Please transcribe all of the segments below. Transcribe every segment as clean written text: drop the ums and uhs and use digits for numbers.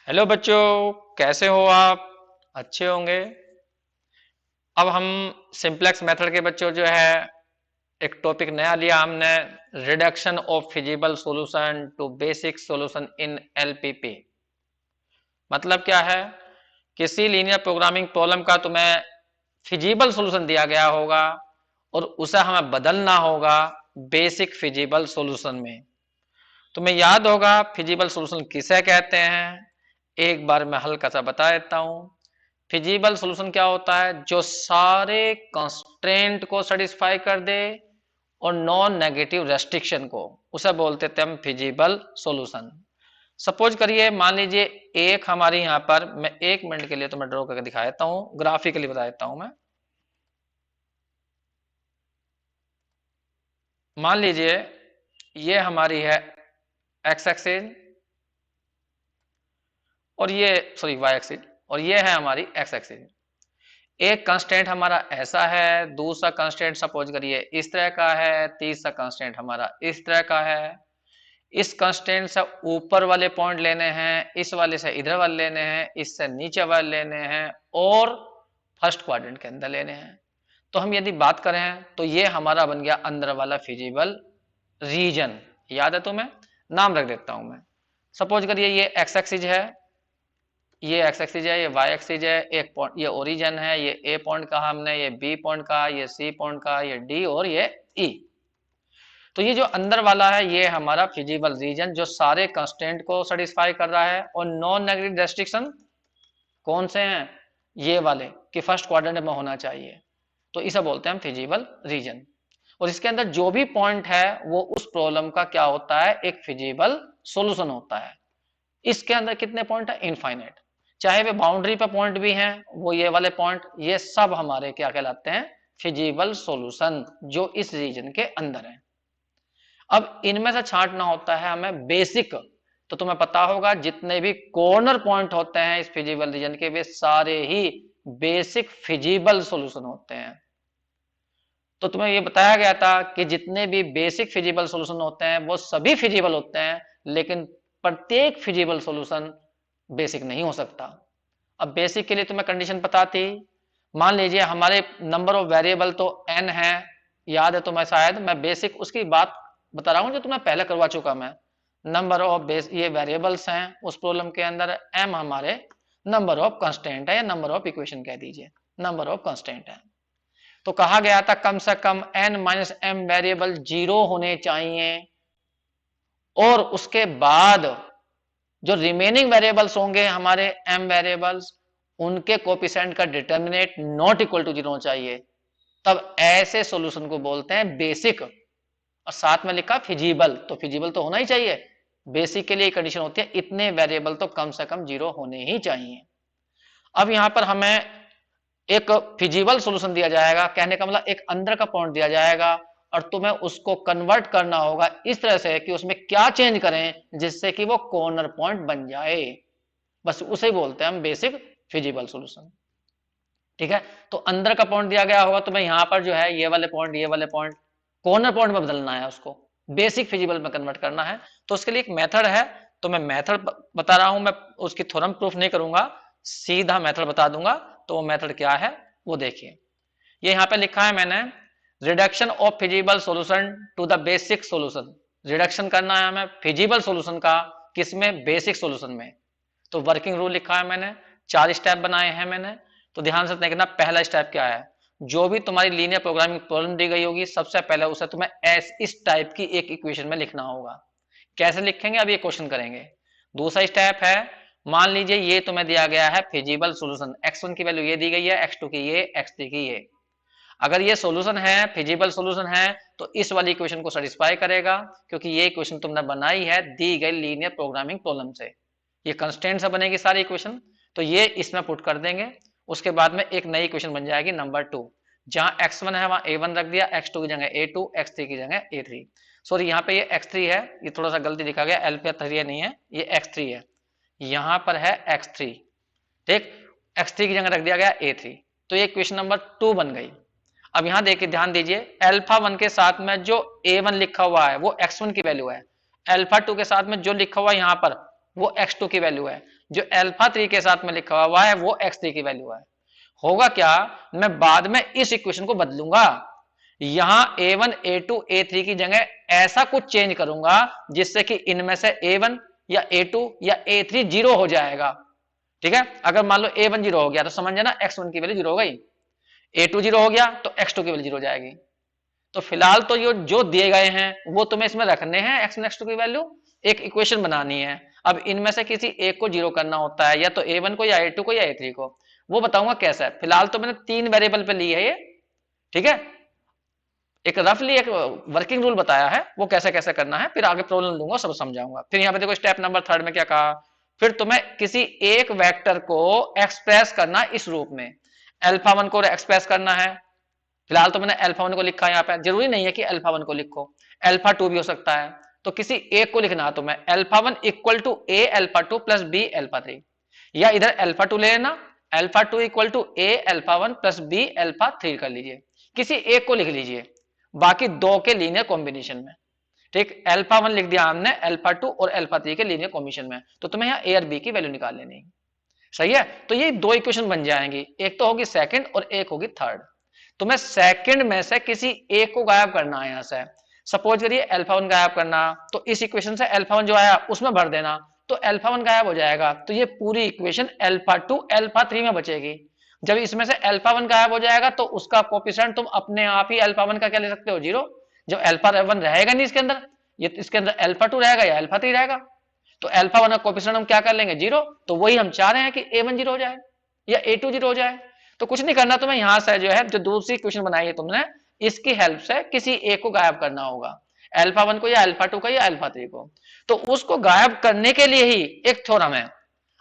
Hello बच्चों, कैसे हो आप? अच्छे होंगे। अब हम सिंपलेक्स मेथड के बच्चों जो है एक टॉपिक नया लिया हमने, reduction of feasible solution to basic solution in LPP. मतलब क्या है? किसी लीनियर प्रोग्रामिंग प्रॉब्लम का तुम्हें फिजिबल सॉल्यूशन दिया गया होगा और उसे हमें बदलना होगा बेसिक फिजिबल सॉल्यूशन में। तुम्हें याद होगा फिजिबल सॉल्यूशन किसे कहते हैं? एक बार मैं हल्का सा बता देता हूं। फिजिबल सॉल्यूशन क्या होता है? जो सारे कंस्ट्रेंट को सेटिस्फाई कर दे और नॉन नेगेटिव रेस्ट्रिक्शन को, उसे बोलते थे हम फिजिबल सॉल्यूशन। सपोज करिए, मान लीजिए एक हमारी यहां पर, मैं 1 मिनट के लिए तो मैं ड्रॉ करके दिखा देता हूं, ग्राफिकली बता देता हूं मैं। मान लीजिए ये हमारी है एक्स एक्सिस और ये, सॉरी, वाई एक्सिस, और ये है हमारी एक्स एक्सिस। एक कंस्टेंट हमारा ऐसा है, दूसरा कंस्टेंट सपोज करिए इस तरह का है, तीसरा कंस्टेंट हमारा इस तरह का है। इस कंस्टेंट से ऊपर वाले पॉइंट लेने हैं, इस वाले से इधर वाले लेने हैं, इससे नीचे वाले लेने हैं और फर्स्ट क्वाड्रेंट के अंदर लेने हैं। तो हम यदि बात करें तो ये हमारा बन गया अंदर वाला फिजिबल रीजन। याद है तुम्हें? नाम रख देता हूं मैं। सपोज करिए ये एक्स एक्सिस है, ये एक्स एक्सिस है, ये वाई एक्सिस है, एक पॉइंट ये ओरिजिन है, ये ए पॉइंट कहा हमने, ये बी पॉइंट कहा, ये सी पॉइंट कहा, ये डी और ये ई। तो ये जो अंदर वाला है ये हमारा फिजिबल रीजन जो सारे कंस्टेंट को सेटिस्फाई कर रहा है। और नॉन नेगेटिव रेस्ट्रिक्शन कौन से हैं? ये वाले कि फर्स्ट क्वाड्रेंट में होना चाहिए। तो इसे बोलते हैं हम फिजिबल रीजन। और इसके अंदर जो भी पॉइंट है वो उस प्रॉब्लम का क्या होता है? एक फिजिबल सॉल्यूशन होता है। इसके अंदर कितने पॉइंट है? इनफाइनाइट। चाहे वे बाउंड्री पे पॉइंट भी हैं, वो ये वाले पॉइंट, ये सब हमारे क्या कहलाते हैं? फिजिबल सॉल्यूशन जो इस रीजन के अंदर है। अब इनमें से छांटना होता है हमें बेसिक। तो तुम्हें पता होगा जितने भी कॉर्नर पॉइंट होते हैं इस फिजिबल रीजन के, वे सारे ही बेसिक फिजिबल सॉल्यूशन होते हैं। तो तुम्हें ये बताया गया था कि जितने भी बेसिक फिजिबल सॉल्यूशन होते हैं वो सभी फिजिबल होते हैं, लेकिन प्रत्येक फिजिबल सॉल्यूशन बेसिक नहीं हो सकता। अब बेसिक के लिए तुम्हें कंडीशन पता थी। मान लीजिए हमारे नंबर ऑफ वेरिएबल तो n है, याद है तुम्हें? शायद मैं बेसिक उसकी बात बता रहा हूं जो तुम्हें पहले करवा चुका मैं। नंबर ऑफ बेस ये वेरिएबल्स हैं उस प्रॉब्लम के अंदर, m हमारे नंबर ऑफ कंस्टेंट है या नंबर ऑफ इक्वेशन कह दीजिए, नंबर ऑफ कंस्टेंट है। तो कहा गया था कम से कम n माइनस एम वेरिएबल 0 होने चाहिए और उसके बाद जो रिमेनिंग वेरिएबल्स होंगे हमारे m वेरिएबल्स, उनके कोफिशिएंट का डिटर्मिनेंट नॉट इक्वल टू 0 चाहिए। तब ऐसे सॉल्यूशन को बोलते हैं बेसिक। और साथ में लिखा फिजिबल, तो फिजिबल तो होना ही चाहिए। बेसिक के लिए कंडीशन होती है इतने वेरिएबल तो कम से कम 0 होने ही चाहिए। अब यहां पर हमें एक फिजिबल सॉल्यूशन दिया जाएगा, कहने का मतलब एक अंदर का पॉइंट दिया जाएगा और तुम्हें उसको कन्वर्ट करना होगा इस तरह से कि उसमें क्या चेंज करें जिससे कि वो कॉर्नर पॉइंट बन जाए। बस उसे बोलते हैं हम बेसिक फिजिबल सॉल्यूशन। ठीक है? तो अंदर का पॉइंट दिया गया होगा, तुम्हें यहां पर जो है ये वाले पॉइंट, ये वाले पॉइंट कॉर्नर पॉइंट में बदलना है, उसको बेसिक फिजिबल में कन्वर्ट करना है। तो उसके लिए एक मेथड है, तो मैं मेथड बता रहा हूं, मैं उसकी थ्योरम प्रूफ नहीं करूंगा, सीधा मेथड बता दूंगा। तो वो मेथड क्या है वो देखिए। ये यहां पे लिखा है मैंने, reduction of feasible solution to the basic solution. Reduction करना है हमें फिजिबल सॉल्यूशन का, किसमें? बेसिक सॉल्यूशन में। तो वर्किंग रूल लिखा है मैंने, 4 स्टेप बनाए हैं मैंने। तो ध्यान से देखना, पहला स्टेप क्या है? जो भी तुम्हारी लीनियर प्रोग्रामिंग प्रॉब्लम दी गई होगी सबसे पहले उसे तुम्हें इस टाइप की एक इक्वेशन में लिखना होगा। कैसे लिखेंगे अब ये क्वेश्चन करेंगे। दूसरा स्टेप है, मान लीजिए ये तुम्हें दिया गया है फिजिबल सॉल्यूशन, x1 की वैल्यू ये दी गई है, x2 की ये, x3 की ये। अगर ये सॉल्यूशन है, फिजिबल सॉल्यूशन है, तो इस वाली इक्वेशन को सेटिस्फाई करेगा, क्योंकि ये इक्वेशन तुमने बनाई है दी गई लीनियर प्रोग्रामिंग प्रॉब्लम से। ये कंस्टेंट से बनेगी सारी इक्वेशन, तो ये इसमें पुट कर देंगे। उसके बाद में एक नई इक्वेशन बन जाएगी नंबर 2। जहां x1 है वहां a1 रख दिया, x2 की जगह a2, x3 की जगह a3। सॉरी, यहाँ पे ये x3 है, ये थोड़ा सा गलती लिखा गया, एल पे 3 नहीं है, ये x3 है, यहां पर है x3। ठीक, x3 की जगह रख दिया गया a3। तो ये इक्वेशन नंबर 2 बन गई। अब यहां देखिए, ध्यान दीजिए, अल्फा 1 के साथ में जो a1 लिखा हुआ है वो x1 की वैल्यू है, अल्फा 2 के साथ में जो लिखा हुआ है यहां पर वो x2 की वैल्यू है, जो अल्फा 3 के साथ में लिखा हुआ है वो x3 की वैल्यू है। होगा क्या, मैं बाद में इस इक्वेशन को बदलूंगा, यहां a1 a2 a3 की जगह ऐसा कुछ चेंज करूंगा जिससे कि इनमें से a1 या a2 या a3 जीरो हो जाएगा। ठीक है, अगर मान लो a1 जीरो हो गया तो समझ जाना x1 की वैल्यू जीरो हो गई, a2 जीरो हो गया तो x2 की वैल्यू जीरो हो जाएगी। तो फिलहाल तो जो दिए गए हैं वो तुम्हें इसमें रखने हैं x1 x2 की वैल्यू, एक इक्वेशन बनानी है। अब इनमें से किसी एक को जीरो करना होता है, या तो a1 को या a2 को या a3 को, वो बताऊंगा कैसा है। फिलहाल तो मैंने 3 वेरिएबल पे ली है ये। ठीक है, एक रफली एक वर्किंग रूल बताया है, वो कैसे कैसे करना है, फिर आगे प्रॉब्लम दूंगा सब समझाऊंगा। फिर यहाँ पे देखो स्टेप नंबर 3 में क्या कहा, फिर तुम्हें किसी एक वेक्टर को एक्सप्रेस करना इस रूप में, अल्फा 1 को एक्सप्रेस करना है। फिलहाल तो मैंने अल्फा 1 को लिखा है यहाँ पे, जरूरी नहीं है कि अल्फा 1 को लिखो, अल्फा 2 भी हो सकता है। तो किसी एक को लिखना है तुम्हें, alpha 1 equal to a alpha 2 plus b alpha 3, या इधर अल्फा 2 ले लेना, alpha 2 equal to a alpha 1 plus b alpha 3 कर लीजिए, किसी एक को लिख लीजिए, बाकी दो के लीनियर कॉम्बिनेशन में। ठीक, अल्फा 1 लिख दिया हमने अल्फा 2 और अल्फा 3 के लीनियर कॉम्बिनेशन में, तो तुम्हें यहाँ ए और बी की वैल्यू निकाल लेनी है। सही है, तो ये दो इक्वेशन बन जाएंगी, एक तो होगी सेकंड और एक होगी थर्ड। तुम्हें सेकंड में से किसी एक को गायब करना है। यहां से सपोज करिए अल्फा 1 गायब करना, तो इस इक्वेशन से अल्फा 1 जो आया उसमें भर देना, तो अल्फा 1 गायब हो जाएगा, तो ये पूरी इक्वेशन अल्फा 2 अल्फा 3 में बचेगी। जब इसमें से अल्फा 1 गायब हो जाएगा तो उसका कोफिशिएंट तुम अपने आप ही अल्फा 1 का क्या ले सकते हो, जीरो। जब अल्फा 1 रहेगा नहीं इसके अंदर, ये इसके अंदर अल्फा 2 रहेगा या अल्फा 3 रहेगा, तो अल्फा 1 का कोफिशिएंट हम क्या कर लेंगे, जीरो। तो वही हम चाह रहे हैं कि a1 जीरो हो जाए या a2 जीरो हो जाए। तो कुछ नहीं करना तुम्हें, यहां से जो है जो दूसरी क्वेश्चन बनाई है तुमने, इसकी हेल्प से किसी एक को गायब करना होगा, अल्फा 1 को या अल्फा 2 को या अल्फा 3 को। तो उसको गायब करने के लिए ही एक थ्योरम है,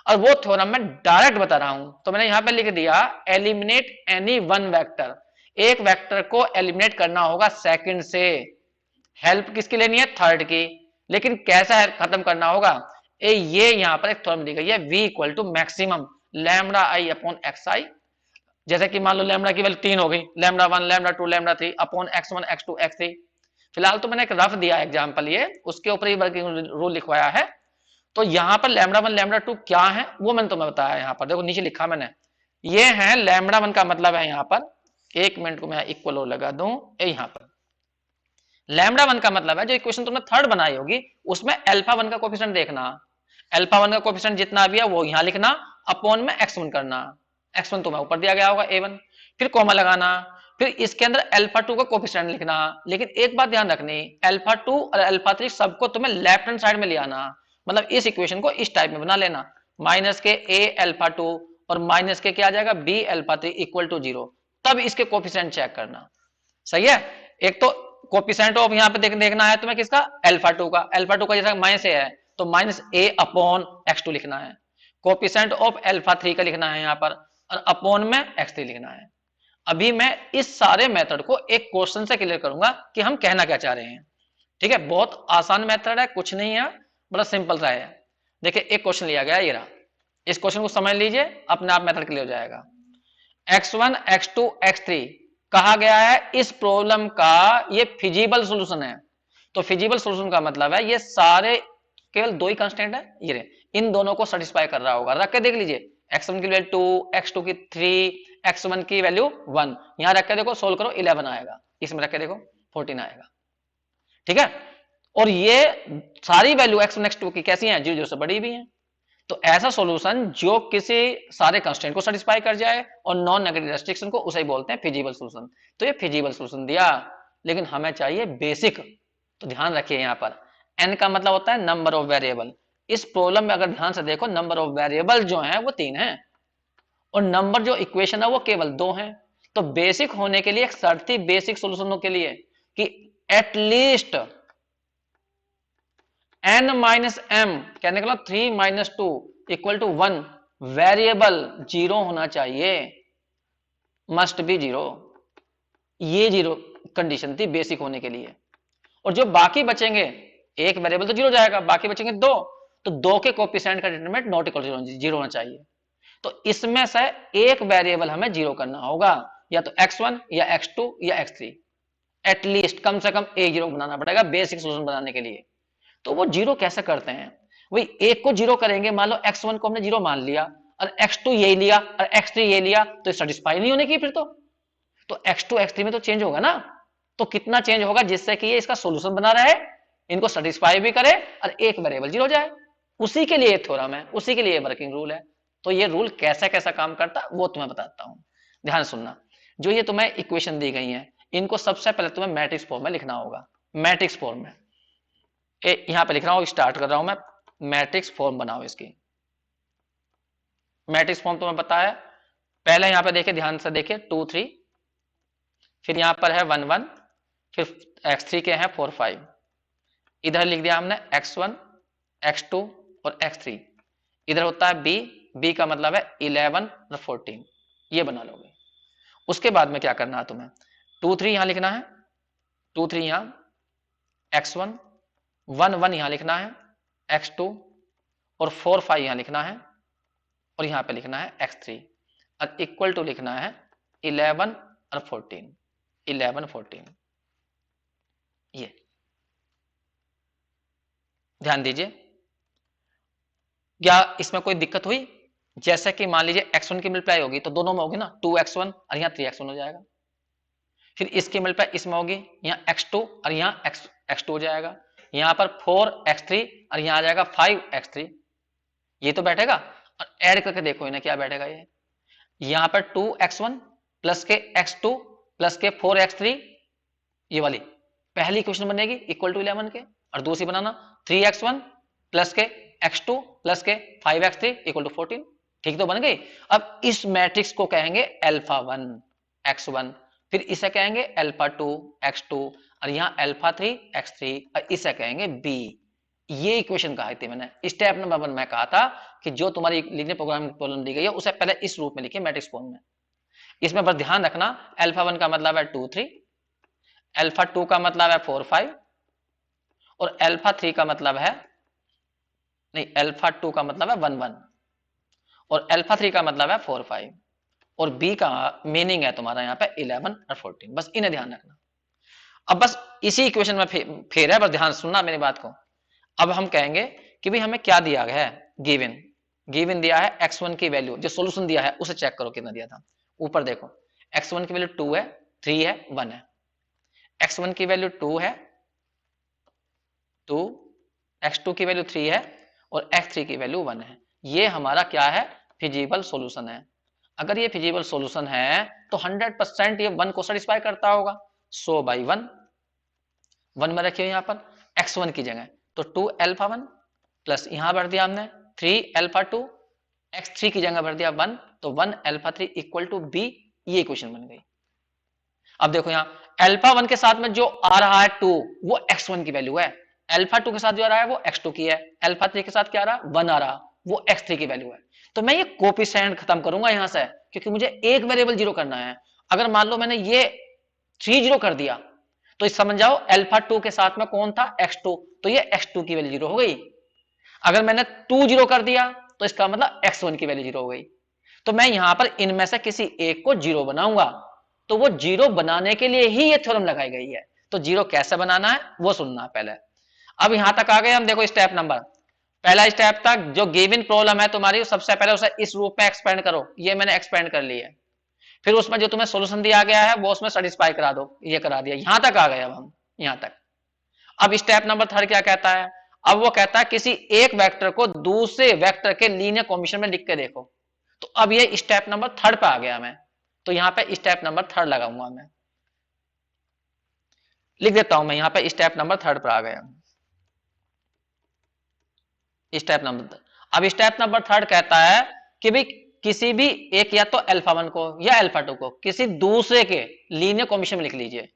और वो थ्योरम मैं डायरेक्ट बता रहा हूं। तो मैंने यहां पे लिख दिया एलिमिनेट एनी वन वेक्टर, एक वेक्टर को एलिमिनेट करना होगा सेकंड से, हेल्प किसकी लेनी है, थर्ड की। लेकिन कैसा खत्म करना होगा, ये यहां पर एक थ्योरम दी गई है, v equal to maximum lambda i upon x i. जैसे कि मान लो लैम्डा की वैल्यू 3 हो गई, lambda 1 lambda 2 lambda 3 upon x1 x2 x3। फिलहाल तो मैंने एक रफ दिया एग्जांपल, ये उसके ऊपर ही वर्किंग रूल लिखवाया है। तो यहां पर लैम्डा 1 लैम्डा 2 क्या है वो मैंने तुम्हें बताया, यहां पर देखो नीचे लिखा मैंने, ये है लैम्डा 1 का मतलब है यहां पर, एक मिनट को मैं इक्वल और लगा दूं, यहां पर लैम्डा 1 का मतलब है जो इक्वेशन तुमने थर्ड बनाई होगी उसमें अल्फा 1 का कोफिशिएंट देखना, अल्फा 1 का कोफिशिएंट जितना भी है वो यहां लिखना, अपॉन में x1 करना, x1 तुम्हें ऊपर दिया गया होगा a1, फिर कॉमा लगाना, फिर इसके अंदर अल्फा 2 का कोफिशिएंट लिखना। लेकिन एक बात ध्यान रखनी, अल्फा 2 और अल्फा 3 सबको तुम्हें लेफ्ट हैंड साइड में ले आना, मतलब इस इक्वेशन को इस टाइप में बना लेना, माइनस के a अल्फा 2 और माइनस के क्या आ जाएगा b अल्फा 3 इक्वल टू 0, तब इसके कोफिशिएंट चेक करना। सही है, एक तो कोफिशिएंट ऑफ यहाँ पे देखना है तुम्हें किसका, अल्फा 2 का, अल्फा 2 का जैसा माइनस ए है तो माइनस ए अपॉन x2 लिखना है, कोफिशिएंट ऑफ अल्फा 3 का लिखना है यहाँ पर, और अपॉन में x3 लिखना है। अभी मैं इस सारे मेथड को एक क्वेश्चन से क्लियर करूंगा कि हम कहना क्या चाह रहे हैं। ठीक है, बहुत आसान मेथड है, कुछ नहीं है, बड़ा सिंपल सा है। देखिए एक क्वेश्चन लिया गया, ये रहा, इस क्वेश्चन को समझ लीजिए, अपने आप मेथड क्लियर हो जाएगा। x1 x2 x3 कहा गया है, इस प्रॉब्लम का ये फिजिबल सॉल्यूशन है। तो फिजिबल सॉल्यूशन का मतलब है ये सारे केवल दो ही कांस्टेंट है, ये रहे, इन दोनों को सेटिस्फाई कर रहा होगा। रख के देख लीजिए, x1 की वैल्यू 2, x2 की 3, x1 की वैल्यू 1, यहां रख के देखो, सोल्व करो 11 आएगा, इसमें रख के देखो 14 आएगा। ठीक है, और ये सारी वैल्यू x1 x2 की कैसी हैं, 0 से बड़ी भी हैं। तो ऐसा सॉल्यूशन जो किसी सारे कंस्ट्रेंट को सेटिस्फाई कर जाए और नॉन नेगेटिव रेस्ट्रिक्शन को, उसे ही बोलते हैं फिजिबल सॉल्यूशन। तो ये फिजिबल सॉल्यूशन दिया, लेकिन हमें चाहिए बेसिक। तो ध्यान रखिए यहां पर n का मतलब होता है नंबर ऑफ वेरिएबल। इस प्रॉब्लम में अगर ध्यान से देखो, नंबर ऑफ वेरिएबल जो है वो 3 है, और नंबर जो इक्वेशन है वो केवल 2 है। तो बेसिक होने के लिए एक शर्त थी बेसिक सॉल्यूशनों के लिए कि एटलीस्ट n माइनस एम क्या निकला, 3 माइनस 2 इक्वल टू 1 वेरिएबल 0 होना चाहिए, मस्ट बी 0। ये 0 कंडीशन थी बेसिक होने के लिए। और जो बाकी बचेंगे, एक वेरिएबल तो 0 जाएगा, बाकी बचेंगे 2, तो 2 के कोफिशिएंट का डिटरमिनेंट नॉट इक्वल टू 0 होना चाहिए। तो इसमें से एक वेरिएबल हमें 0 करना होगा, या तो x1 या x2 या x3, एटलीस्ट कम से कम एक 0 बनाना पड़ेगा बेसिक सॉल्यूशन बनाने के लिए। तो वो 0 कैसे करते हैं, वही एक को जीरो करेंगे, मान लो x1 को हमने जीरो मान लिया और x2 यही लिया और x3 ये लिया, तो सेटिस्फाई नहीं होने की फिर तो x2 x3 में तो चेंज होगा ना। तो कितना चेंज होगा जिससे कि ये इसका सोल्यूशन बना रहे, इनको सेटिस्फाई भी करे और एक वेरिएबल जीरो जाए। उसी के लिए थ्योरम है, उसी के लिए वर्किंग रूल है। तो ये रूल कैसा कैसा काम करता है वो तुम्हें बताता हूं, ध्यान सुनना। जो ये तुम्हें इक्वेशन दी गई है, इनको सबसे पहले तुम्हें मैट्रिक्स फॉर्म में लिखना होगा। मैट्रिक्स फॉर्म में यहां पे लिख रहा हूं, स्टार्ट कर रहा हूं मैं। मैट्रिक्स फॉर्म बनाओ इसकी। मैट्रिक्स फॉर्म तुम्हें पता है, पहले यहां पे देखे, ध्यान से देखे 2 3, फिर यहां पर है 1 1, फिर x3 के हैं 4 5, इधर लिख दिया हमने x1 x2 और x3, इधर होता है b का मतलब है 11 और 14, ये बना लोगे। उसके बाद में क्या करना है तुम्हें, 2 3 यहां लिखना है, 2 3 यहां, x1 1 1 यहां लिखना है, x2 और 4 5 यहां लिखना है, और यहां पे लिखना है x3 और इक्वल टू लिखना है 11 और 14, 11 14। ये ध्यान दीजिए, क्या इसमें कोई दिक्कत हुई? जैसे कि मान लीजिए x1 की मल्टीप्लाई होगी तो दोनों में होगी ना, 2x1 और यहाँ 3x1 हो जाएगा। फिर इसकी मल्टीप्लाई इसमें होगी, यहाँ x2 और यहाँ x2 हो जाएगा। यहाँ पर 4x3 और यहाँ आ जाएगा 5x3, ये तो बैठेगा। और ऐड करके देखो इन्हें क्या बैठेगा, ये यहाँ पर 2x1 प्लस के x2 प्लस के 4x3, ये वाली पहली इक्वेशन बनेगी इक्वल टू 11 के, और दूसरी बनाना 3x1 प्लस के x2 प्लस के 5x3 इक्वल टू 14। ठीक तो बन गई। अब इस मैट्रिक्स को कहेंगे अल्फा 1 x1, फिर इसे कहेंगे अल्फा 2 x2 और यहाँ अल्फा 3 x3, और इसे कहेंगे b। ये इक्वेशन कहा थी मैंने स्टेप नंबर 1 में, कहा था कि जो तुम्हारी लीनियर प्रोग्रामिंग प्रॉब्लम दी गई है उसे पहले इस रूप में लिखिए मैट्रिक्स फॉर्म में। इसमें बस ध्यान रखना, अल्फा 1 का मतलब है 2 3, अल्फा 2 का मतलब है 4 5, और अल्फा 3 का मतलब है, नहीं अल्फा 2 का मतलब है 1 1, और अल्फा 3 का मतलब है 4 5, और बी का मीनिंग है तुम्हारा यहाँ पे 11 और 14। बस इन्हें ध्यान रखना। अब बस इसी इक्वेशन में फेर है, बस ध्यान सुनना मेरी बात को। अब हम कहेंगे कि भाई हमें क्या दिया गया है, गिवन गिवन दिया है x1 की वैल्यू, जो सॉल्यूशन दिया है उसे चेक करो कितना दिया था। ऊपर देखो x1 की वैल्यू 2 है, 3 है, 1 है। x1 की वैल्यू 2 है, 2, x2 की वैल्यू 3 है और x3 की वैल्यू 1 है। ये हमारा क्या है, फिजिबल सॉल्यूशन है। अगर ये फिजिबल सॉल्यूशन है तो 100% ये 1 को सेटिस्फाई करता होगा। सो बाई 1 में रखिए यहाँ पर x1 की जगह, तो 2 अल्फा 1 प्लस यहां भर दिया हमने 3 अल्फा 2, x3 की जगह भर दिया 1, तो 1 अल्फा 3 इक्वल टू b। ये इक्वेशन बन गई। अब देखो यहाँ अल्फा 1 के साथ में जो आ रहा है 2, वो x1 की वैल्यू है। अल्फा 2 के साथ जो आ रहा है वो x2 की है। अल्फा 3 के साथ क्या आ रहा है, 1 आ रहा, वो x3 की वैल्यू है। तो मैं ये कोफिशिएंट खत्म करूंगा यहां से, क्योंकि मुझे एक वेरिएबल जीरो करना है। अगर मान लो मैंने ये 3 जीरो कर दिया तो समझ जाओ अल्फा 2 के साथ में कौन था, x2, तो ये x2 की वैल्यू जीरो हो गई। अगर मैंने 2 जीरो कर दिया तो इसका मतलब x1 की वैल्यू जीरो हो गई। तो मैं यहां पर इनमें से किसी एक को जीरो बनाऊंगा, तो वो जीरो बनाने के लिए ही ये थ्योरम लगाई गई है। तो जीरो कैसे बनाना है वो सुनना पहले। अब यहां तक आ गए हम, देखो स्टेप नंबर, पहला स्टेप तक जो गिवन प्रॉब्लम है तुम्हारी, सबसे पहले उसे इस रूप में एक्सपेंड करो। ये मैंने एक्सपेंड कर लिया है। फिर उसमें जो तुम्हें सोल्यूशन दिया गया है वो उसमें सेटिस्फाई करा दो, ये करा दिया। यहां तक आ गए अब हम, यहां तक। अब स्टेप नंबर 3 क्या कहता है, अब वो कहता है किसी एक वेक्टर को दूसरे वेक्टर के लीनियर कॉम्बिनेशन में लिख के देखो। तो अब ये स्टेप नंबर 3 पे आ गया मैं, तो यहां पे स्टेप नंबर 3 लगाऊंगा मैं, लिख देता हूं मैं यहां पे स्टेप नंबर 3 पर आ गया स्टेप नंबर। अब स्टेप नंबर 3 कहता है कि भाई किसी भी एक, या तो अल्फा 1 को या अल्फा 2 को किसी दूसरे के लीनियर कॉम्बिनेशन में लिख लीजिए।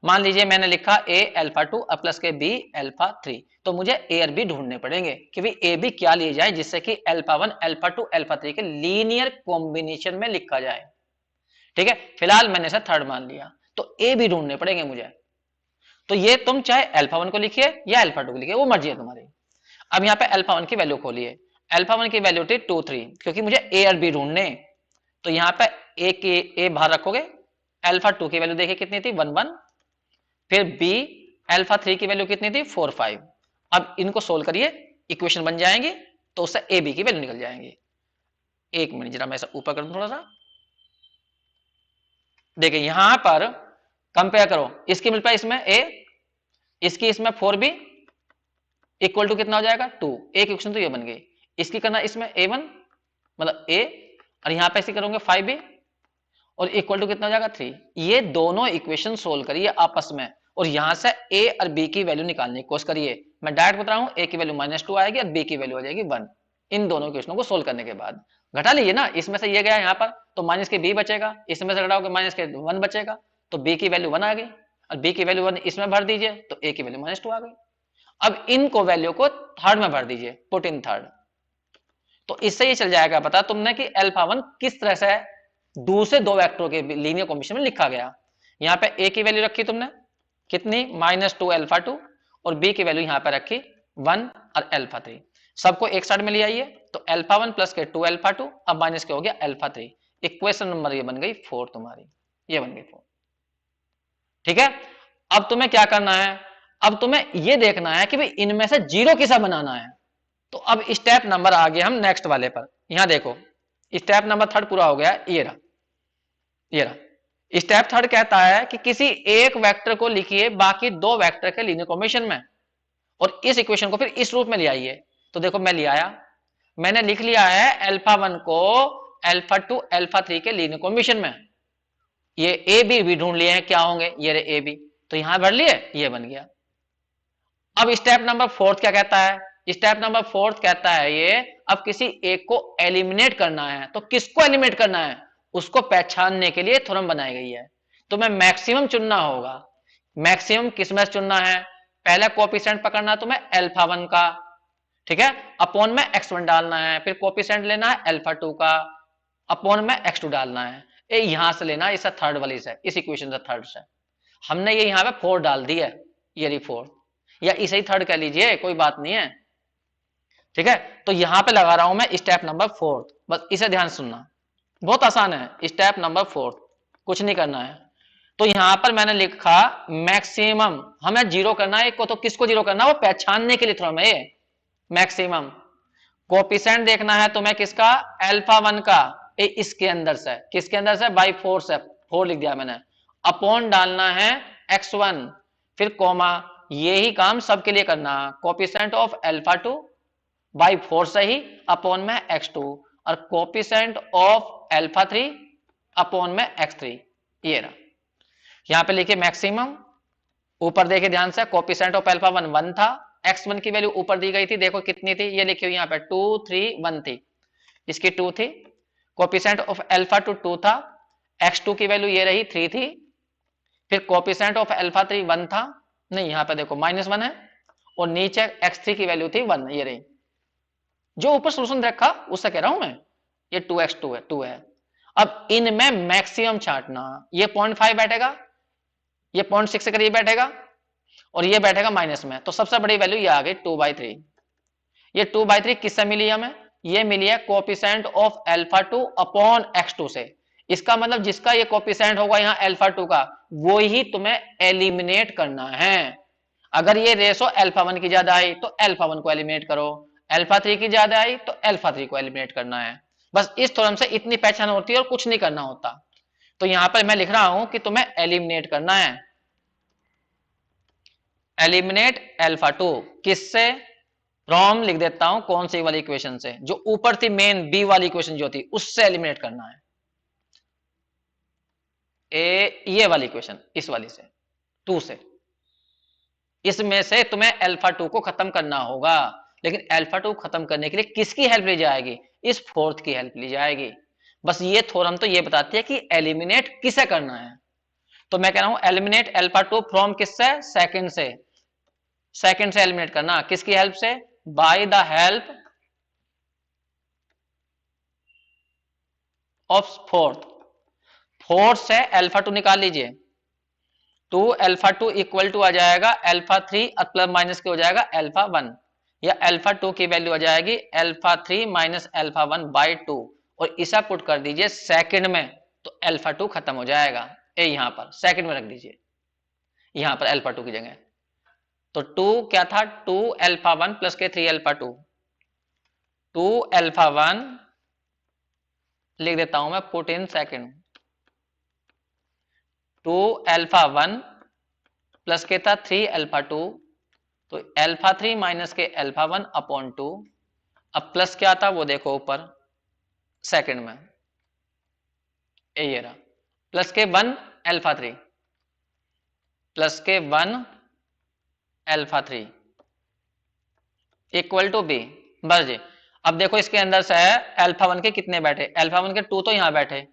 मान लीजिए मैंने लिखा a अल्फा 2 प्लस के b अल्फा 3, तो मुझे a और b ढूंढने पड़ेंगे कि भाई a b क्या लिए जाए जिससे कि अल्फा 1 अल्फा 2 अल्फा 3 के लीनियर कॉम्बिनेशन में लिखा जाए। ठीक है, फिलहाल मैंने इसे 3 मान लिया, तो a b ढूंढने पड़ेंगे मुझे। तो ये तुम चाहे अल्फा 1 को लिखिए या अल्फा 2 को लिखिए, वो मर्जी है तुम्हारी। अब यहाँ पे अल्फा 1 की वैल्यू खोलिए, अल्फा 1 की वैल्यू थी 2 3, क्योंकि मुझे a और b ढूंढने, तो यहाँ पे a के a बाहर रखोगे। अल्फा 2 की वैल्यू देखिए कितनी थी, 1 1, फिर b अल्फा 3 की वैल्यू कितनी थी, 4 5। अब इनको सोल्व करिए, इक्वेशन बन जाएंगी, तो उससे ए बी की वैल्यू निकल जाएंगी। एक मिनट जरा मैं ऐसा ऊपर कर दूं थोड़ा सा। देखिए यहां पर कंपेयर करो, इसकी मिल पाए इसमें ए, इसकी इसमें 4b इक्वल टू कितना हो जाएगा 2। एक इक्वेशन तो ये बन गई। इसकी करना इसमें a1 मतलब a, और यहां पे इसकी करोगे 5b और इक्वल टू कितना हो जाएगा 3। ये दोनों इक्वेशन सोल्व करिए आपस में और यहां से a और b की वैल्यू निकालने की कोशिश करिए। मैं डायरेक्ट बता रहा हूं, a की वैल्यू -2 आएगी और b की वैल्यू आ जाएगी 1। इन दोनों इक्वेशनों को सोल्व करने के बाद घटा लीजिए ना, इसमें से ये गया यहाँ पर तो माइनस के b बचेगा, इसमें से घटाओगे माइनस के 1 बचेगा, तो b की वैल्यू 1 आ गई और b की वैल्यू 1 इसमें भर दीजिए तो a की वैल्यू -2 आ गई। अब इनको वैल्यू को थर्ड में भर दीजिए, पुट इन थर्ड, तो इससे ये चल जाएगा पता तुमने कि अल्फा 1 किस तरह से दूसरे दो वेक्टरों के लीनियर कॉम्बिनेशन में लिखा गया। यहां पे a की वैल्यू रखी तुमने कितनी -2 अल्फा 2 और b की वैल्यू यहां पे रखी 1 और अल्फा 3। सबको एक साइड में ले आइए तो अल्फा 1 प्लस के 2 अल्फा 2 अब माइनस के हो गया अल्फा 3। इक्वेशन नंबर ये बन गई 4 तुम्हारी, ये बन गई 4। ठीक है, अब तुम्हें क्या करना है, अब तुम्हें ये देखना है कि भाई इनमें से जीरो किसा बनाना है। तो अब स्टेप नंबर आ गया हम नेक्स्ट वाले पर। यहां देखो स्टेप नंबर थर्ड पूरा हो गया, ये रहा, ये रहा। स्टेप थर्ड कहता है कि किसी एक वेक्टर को लिखिए बाकी दो वेक्टर के लीनियर कॉम्बिनेशन में और इस इक्वेशन को फिर इस रूप में ले आइए। तो देखो मैं ले आया, मैंने लिख लिया है अल्फा 1 को अल्फा 2 अल्फा 3 के लीनियर कॉम्बिनेशन में। ये ए बी भी ढूंढ लिए हैं क्या होंगे, ये रहे ए बी, तो यहां भर लिए, ये बन गया। अब स्टेप नंबर फोर्थ क्या कहता है, स्टेप नंबर फोर्थ कहता है ये अब किसी एक को एलिमिनेट करना है। तो किसको एलिमिनेट करना है, उसको पहचानने के लिए थ्योरम बनाई गई है। तो मैं मैक्सिमम चुनना होगा। मैक्सिमम किसमें चुनना है, पहले कोएफिशिएंट पकड़ना है तुम्हें अल्फा 1 का, ठीक है, अपॉन में x1 डालना है, फिर कोएफिशिएंट लेना है अल्फा 2 का, अपॉन में x2 डालना है। ये यहां से लेना, इस थर्ड वाली से, इस इक्वेशन से थर्ड से हमने ये यहां पे 4 डाल दी है, ये रही 4, या इसे ही थर्ड कह लीजिए कोई बात नहीं है। ठीक है, तो यहां पे लगा रहा हूं मैं स्टेप नंबर 4, बस इसे ध्यान सुनना, बहुत आसान है। स्टेप नंबर 4 कुछ नहीं करना है। तो यहां पर मैंने लिखा मैक्सिमम, हमें जीरो करना है को, तो किसको जीरो करना है वो पहचानने के लिए थोड़ा ये मैक्सिमम। कोएफिशिएंट देखना है तुम्हें किसका, अल्फा 1 का, ए इसके अंदर से, किसके अंदर से, बाई 4 से, 4 लिख दिया मैंने, अपॉन डालना है x1, फिर कोमा, यही काम सबके लिए करना, कोएफिशिएंट ऑफ अल्फा 2 बाई 4 से ही अपॉन में x2 और कोएफिशिएंट ऑफ अल्फा 3 अपॉन में x3। ये रहा, यहां पे लिखिए मैक्सिमम, ऊपर देखिए ध्यान से, कोएफिशिएंट ऑफ अल्फा 1 1 था, x1 की वैल्यू ऊपर दी गई थी, देखो कितनी थी, ये लिखी हुई यहां पे 2 3 1 थी, इसकी 2 थी। कोएफिशिएंट ऑफ अल्फा 2 2 था, x2 की वैल्यू ये रही 3 थी, फिर कोएफिशिएंट ऑफ अल्फा 3 1 था, नहीं यहां पे देखो -1 है, और नीचे x3 की वैल्यू थी 1, ये रही। जो ऊपर सोल्यूशन रखा उससे कह रहा हूं मैं, ये 2x2 है 2 है। अब इनमें मैक्सिमम छांटना, ये 0.5 बैठेगा, ये 0.6 के करीब बैठेगा और ये बैठेगा माइनस में, तो सबसे बड़ी वैल्यू ये आ गई 2/3। ये 2/3 किससे मिली हमें, ये मिली है coefficient of alpha 2 upon x2 से। इसका मतलब जिसका ये कोएफिशिएंट होगा यहाँ अल्फा 2 का, वो ही तुम्हें एलिमिनेट करना है। अगर ये रेशो अल्फा 1 की ज्यादा आई तो अल्फा 1 को एलिमिनेट करो, अल्फा 3 की ज्यादा आई तो अल्फा 3 को एलिमिनेट करना है। बस इस थ्योरम से इतनी पहचान होती है और कुछ नहीं करना होता। तो यहां पर मैं लिख रहा हूं कि तुम्हें एलिमिनेट करना है, एलिमिनेट अल्फा 2 किससे, फ्रॉम लिख देता हूं कौन सी वाली इक्वेशन से, जो ऊपर थी मेन बी वाली इक्वेशन जो थी उससे एलिमिनेट करना है। ये वाली इक्वेशन, इस वाली से 2 से, इसमें से तुम्हें अल्फा 2 को खत्म करना होगा। लेकिन अल्फा 2 खत्म करने के लिए किसकी हेल्प ली जाएगी, इस फोर्थ की हेल्प ली जाएगी। बस ये थ्योरम तो ये बताती है कि एलिमिनेट किसे करना है। तो मैं कह रहा हूं एलिमिनेट अल्फा 2 फ्रॉम किससे, सेकंड से, सेकंड से एलिमिनेट करना, किसकी हेल्प से, by the help of fourth. Fourth से अल्फा 2 निकाल लीजिए, 2 अल्फा 2 इक्वल टू आ जाएगा अल्फा 3 प्लस माइनस के हो जाएगा अल्फा 1, या अल्फा 2 की वैल्यू आ जाएगी अल्फा 3 माइनस अल्फा 1 बाई 2, और इसे पुट कर दीजिए सेकंड में तो अल्फा 2 खत्म हो जाएगा। ए यहां पर सेकंड में रख दीजिए, यहां पर अल्फा 2 की जगह। तो 2 क्या था, 2 अल्फा 1 प्लस के 3 अल्फा 2, 2 अल्फा 1 लिख देता हूं मैं, put in second, 2 alpha 1 plus के था 3 अल्फा 2, तो अल्फा 3 माइनस के अल्फा 1 अपॉन 2, अब प्लस क्या था वो देखो ऊपर सेकंड में, ये रहा, प्लस के 1 अल्फा 3 प्लस के 1 अल्फा 3 इक्वल टू बी। बस जी, अब देखो इसके अंदर से है अल्फा 1 के कितने बैठे, अल्फा 1 के 2 तो यहां बैठे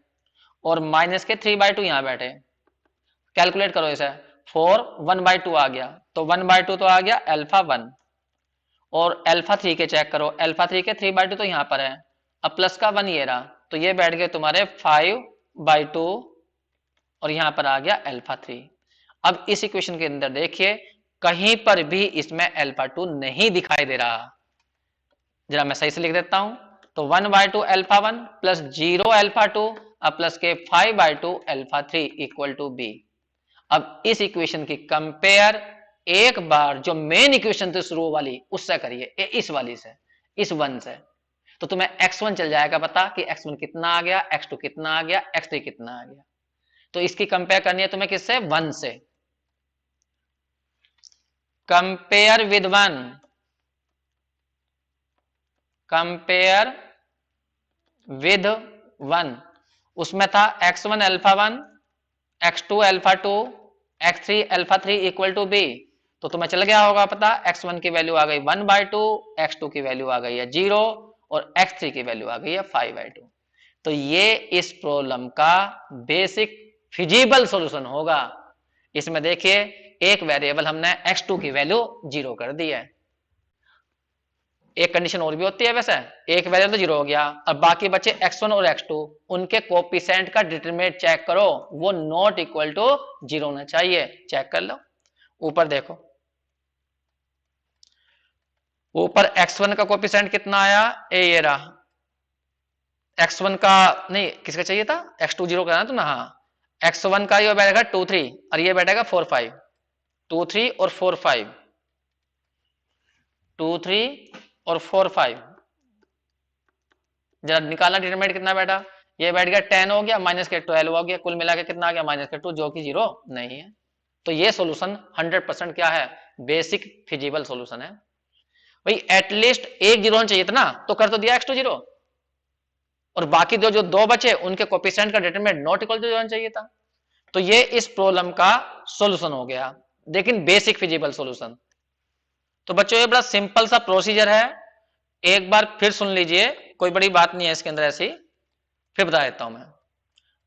और माइनस के 3/2 यहां बैठे, कैलकुलेट करो इसे, 4 1/2 आ गया, तो 1/2 तो आ गया अल्फा 1, और अल्फा 3 के चेक करो, अल्फा 3 के 3/2 तो यहां पर है, अब प्लस का 1 ये रहा, तो ये बैठ गए तुम्हारे 5/2 और यहां पर आ गया अल्फा 3। अब इस इक्वेशन के अंदर देखिए कहीं पर भी इसमें अल्फा 2 नहीं दिखाई दे रहा, जरा मैं सही से लिख देता हूं, तो 1/2 अल्फा 1 प्लस 0 अल्फा 2 अब प्लस के 5/2 अल्फा 3 इक्वल टू बी। अब इस इक्वेशन की कंपेयर एक बार जो मेन इक्वेशन थी शुरू वाली उससे करिए, इस वाली से, इस 1 से, तो तुम्हें x1 चल जाएगा पता कि x1 कितना आ गया, x2 कितना आ गया, x3 कितना आ गया। तो इसकी कंपेयर करनी है तुम्हें किससे, 1 से, कंपेयर विद 1, कंपेयर विद 1, उसमें था x1 alpha 1, x2 alpha 2, x3 alpha 3 equal to b, तो तुम्हें चल गया होगा पता, x1 की वैल्यू आ गई 1/2, x2 की वैल्यू आ गई है 0 और x3 की वैल्यू आ गई है 5/2। तो ये इस प्रॉब्लम का बेसिक फिजिबल सॉल्यूशन होगा। इसमें देखिए एक वेरिएबल हमने x2 की वैल्यू 0 कर दी है, एक कंडीशन और भी होती है वैसे, एक वेरिएबल तो 0 हो गया, अब बाकी बचे x1 और x2, उनके कोफिशिएंट का डिटरमिनेंट चेक करो, वो नॉट इक्वल टू 0 होना चाहिए, चेक कर लो, ऊपर देखो, ऊपर x1 का कोफिशिएंट कितना आया, ये रहा, x1 का नहीं किसका चाहिए था, x2 0 कराना तो ना, हाँ, x1 का ये बैठेगा 2 3 और ये बैठेगा 4 5, 2 3 और 4 5, 2 3 और 4 5, जरा निकालना डिटरमिनेंट कितना बैठा, ये बैठ गया 10 हो गया माइनस के 12 हो गया, कुल मिला के कितना आ गया माइनस के 2, जो कि 0 नहीं है। तो ये सॉल्यूशन 100% क्या है, बेसिक फिजिबल सॉल्यूशन है। भाई एटलीस्ट एक 0 होना चाहिए था ना, तो कर तो दिया x2 0, और बाकी जो दो बचे उनके कोफिशिएंट का डिटरमिनेंट नॉट इक्वल टू 0 होना चाहिए था। तो ये इस प्रॉब्लम का सॉल्यूशन हो गया, लेकिन बेसिक फिजिबल सॉल्यूशन। तो बच्चों ये बड़ा सिंपल सा प्रोसीजर है, एक बार फिर सुन लीजिए, कोई बड़ी बात नहीं है इसके अंदर ऐसी, फिर बता देता हूं मैं।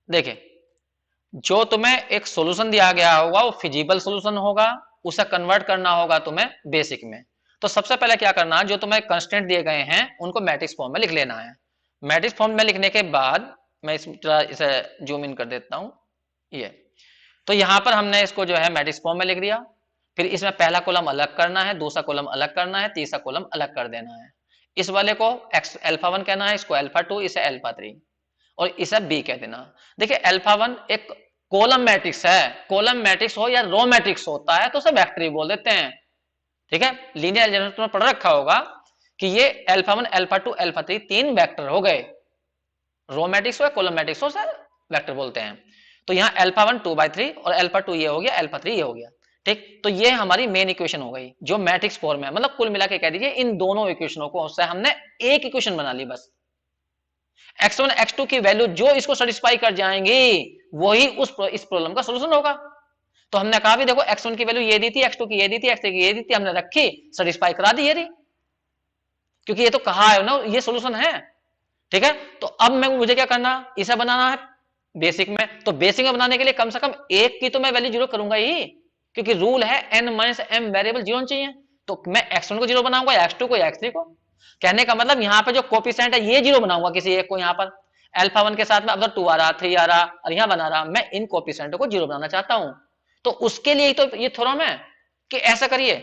देखिए जो तुम्हें एक सॉल्यूशन दिया गया होगा वो फिजिबल सॉल्यूशन होगा, उसे कन्वर्ट करना होगा तुम्हें बेसिक में। तो सबसे पहले क्या करना है, जो तुम्हें कंस्टेंट दिए गए हैं उनको मैट्रिक्स फॉर्म में लिख लेना है। मैट्रिक्स फॉर्म में लिखने के बाद मैं इसे जूम इन कर देता हूं, ये तो यहां पर हमने इसको जो है मैट्रिक्स फॉर्म में लिख दिया, फिर इसमें पहला कॉलम अलग करना है, दूसरा कॉलम अलग करना है, तीसरा कॉलम अलग कर देना है। इस वाले को एक्स अल्फा 1 कहना है, इसको अल्फा 2, इसे अल्फा 3 और इसे बी कह देना। देखिए अल्फा 1 एक कॉलम मैट्रिक्स है, कॉलम मैट्रिक्स हो या रो मैट्रिक्स होता है तो उसे वेक्टर ही बोल देते हैं, ठीक है। लीनियर अलजेब्रा तुमने पढ़ रखा होगा कि ये अल्फा 1 अल्फा 2 अल्फा 3 तीन वेक्टर हो गए, रो मैट्रिक्स हो या कॉलम मैट्रिक्स हो, वेक्टर बोलते हैं। तो यहाँ अल्फा 1 2/3 और अल्फा 2 ये हो गया, अल्फा 3 ये हो गया, ठीक। तो ये हमारी मेन इक्वेशन हो गई जो मैट्रिक्स फॉर्म है, मतलब कुल मिला के कह दीजिए इन दोनों इक्वेशनों को उससे हमने एक इक्वेशन बना ली बस। x1 x2 की वैल्यू जो इसको सेटिस्फाई कर जाएंगी वही इस प्रॉब्लम का सॉल्यूशन होगा। तो हमने कहा भी देखो x1 की वैल्यू ये दी थी, x2 की ये दी थी, x3 की ये दी थी, हमने रखी, सेटिस्फाई करा दी ये रही, क्योंकि ये तो कहा है ना ये सॉल्यूशन है, ठीक है। तो अब मुझे क्या करना, इसे बनाना है बेसिक में, तो बेसिक में बनाने के लिए कम से कम एक की तो मैं वैल्यू 0 करूंगा ही, क्योंकि रूल है n माइनस m वेरिएबल 0 चाहिए। तो मैं x1 को 0 बनाऊंगा या x2 को या x3 को, कहने का मतलब यहाँ पे जो कोफिशिएंट है ये 0 बनाऊंगा किसी एक को, यहाँ पर अल्फा 1 के साथ में अब 2 आ रहा, 3 आ रहा और यहाँ बना रहा, मैं इन कोफिशिएंटों को 0 बनाना चाहता हूं। तो उसके लिए तो ये थ्योरम है कि ऐसा करिए,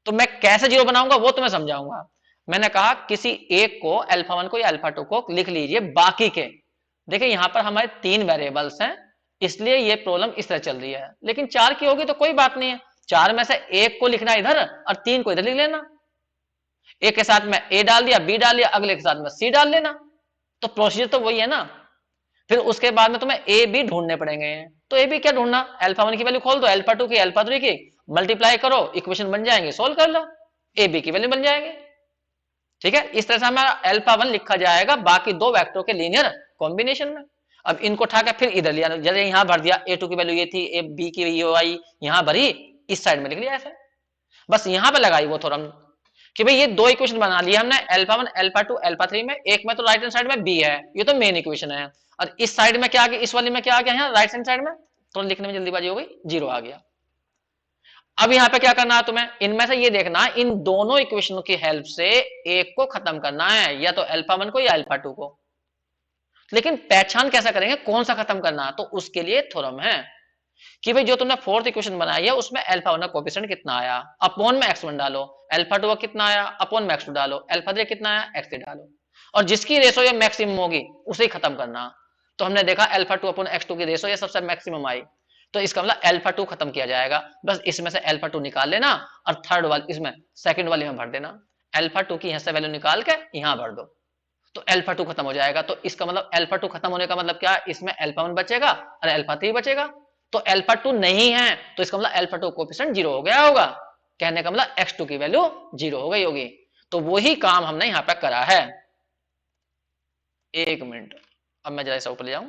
तो मैं कैसे 0 बनाऊंगा वो तुम्हें समझाऊंगा। मैंने कहा किसी एक को अल्फा 1 को या अल्फा 2 को लिख लीजिए बाकी के, देखिए यहां पर हमारे 3 वेरिएबल्स हैं इसलिए ये प्रॉब्लम इस तरह चल रही है, लेकिन 4 की होगी तो कोई बात नहीं है, 4 में से एक को लिखना इधर और 3 को इधर लिख लेना। एक के साथ में ए डाल दिया, बी डाल दिया, अगले के साथ में सी डाल लेना। तो प्रोसीजर तो वही है ना। फिर उसके बाद में तुम्हें ए बी ढूंढने पड़ेंगे। तो ए बी क्या ढूंढना, अल्फा 1 की वैल्यू खोल दो, अल्फा 2 की, अल्फा 3 की, मल्टीप्लाई करो, इक्वेशन बन जाएंगे, सोल्व कर लो, ए बी की वैल्यू बन जाएगी। ठीक है, इस तरह से हमारा अल्फा 1 लिखा जाएगा बाकी दो वेक्टर के लीनियर कॉम्बिनेशन में। अब इनको उठा के फिर इधर लिया, जैसे यहां भर दिया, ए 2 की वैल्यू ये थी, ए बी की ये आई, यहां भरी, इस साइड में लिख लिया ऐसे। बस यहां पे लगाई वो थ्योरम कि भाई ये दो इक्वेशन बना लिया हमने, अल्फा 1 अल्फा 2 अल्फा 3 में, एक में तो राइट हैंड साइड में बी है, ये तो मेन इक्वेशन है, और इस साइड में क्या आ गया, इस वाली में क्या आ गया, यहाँ राइट हैंड साइड में, तो लिखने में जल्दीबाजी हो गई, 0 आ गया। अब यहां पे क्या करना है तुम्हें, इनमें से ये देखना, इन दोनों इक्वेशनों की हेल्प से एक को खत्म करना है, या तो अल्फा 1 को या अल्फा 2 को। लेकिन पहचान कैसा करेंगे, कौन सा खत्म करना है, तो उसके लिए थ्योरम है कि भाई जो तुमने फोर्थ इक्वेशन बनाई है उसमें अल्फा 1 का कोएफिशिएंट कितना आया, अपॉन में x1 डालो, अल्फा 2 का कितना आया, अपॉन में x2 डालो, अल्फा 3 कितना आया, x3 डालो, और जिसकी रेशो ये मैक्सिमम होगी उसे ही खत्म करना। तो हमने देखा अल्फा 2 अपॉन x2 की रेशो ये सबसे मैक्सिमम आई, तो इसका मतलब अल्फा 2 खत्म किया जाएगा। बस इसमें से अल्फा 2 निकाल लेना और थर्ड वाली इसमें सेकंड वाली में भर देना, अल्फा 2 की यहां से वैल्यू निकाल के यहां भर दो, तो अल्फा 2 खत्म हो जाएगा। तो इसका मतलब अल्फा 2 खत्म होने का मतलब क्या है, इसमें अल्फा 1 बचेगा और अल्फा 3 बचेगा। तो अल्फा 2 नहीं है, तो इसका मतलब अल्फा 2 कोएफिशिएंट 0 हो गया होगा, कहने का मतलब x2 की वैल्यू 0 हो गई होगी। तो वही काम हमने यहां पे करा है। एक मिनट, अब मैं जरा इसे ऊपर ले जाऊं,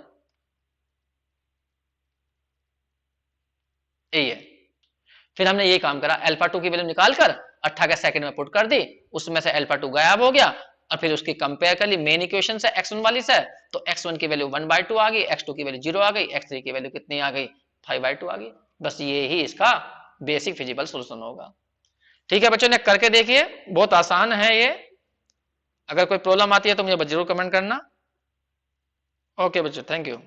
ये फिर हमने ये काम करा, अल्फा 2 की वैल्यू निकालकर 18 के सेकंड में पुट कर दी, उसमें से अल्फा 2 गायब हो गया, और फिर उसकी कंपेयर कर ली मेन इक्वेशन से x1 वाली से, तो x1 की वैल्यू 1/2 आ गई, x2 की वैल्यू 0 आ गई, x3 की वैल्यू कितनी आ गई, 5/2 आ गई। बस ये ही इसका बेसिक फिजिबल सोल्यूशन होगा। ठीक है बच्चों ने करके देखिए, बहुत आसान है ये। अगर कोई प्रॉब्लम आती है तो मुझे जरूर कमेंट करना। ओके बच्चों, थैंक यू।